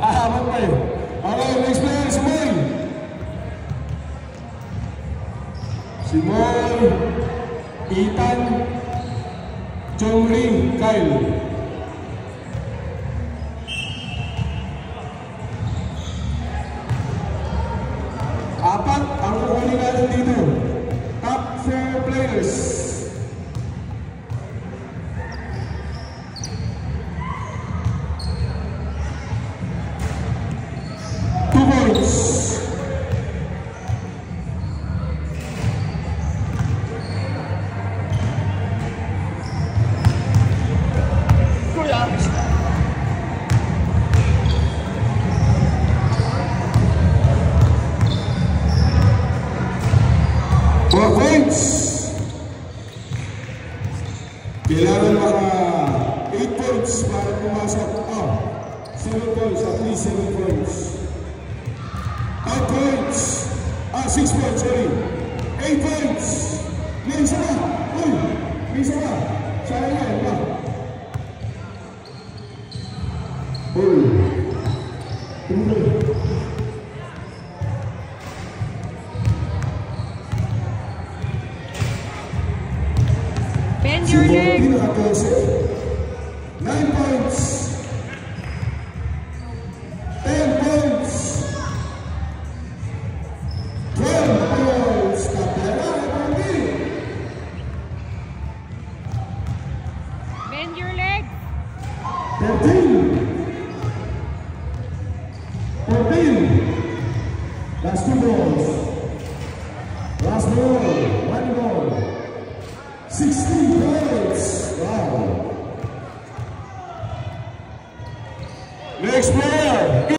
Ahaman pa eh. Okay, next player, si Moy. Si Moy, Ethan, Chongri, Kyle. Apat ang kukunin natin dito. Top 4 players. Kailangan maka 8 points para pumasok. 7 points, at least 7 points. 8 points. 6 points, sorry. 8 points. May isa ba? Uy! May isa ba? Sayang nga, ba? Uy! Tumuloy. Bend your leg. 9 points. 10 points. 12 points. Bend your leg. 13. 14. Last 2 balls. Last ball. 1 ball. 16 points. Wow. Next player.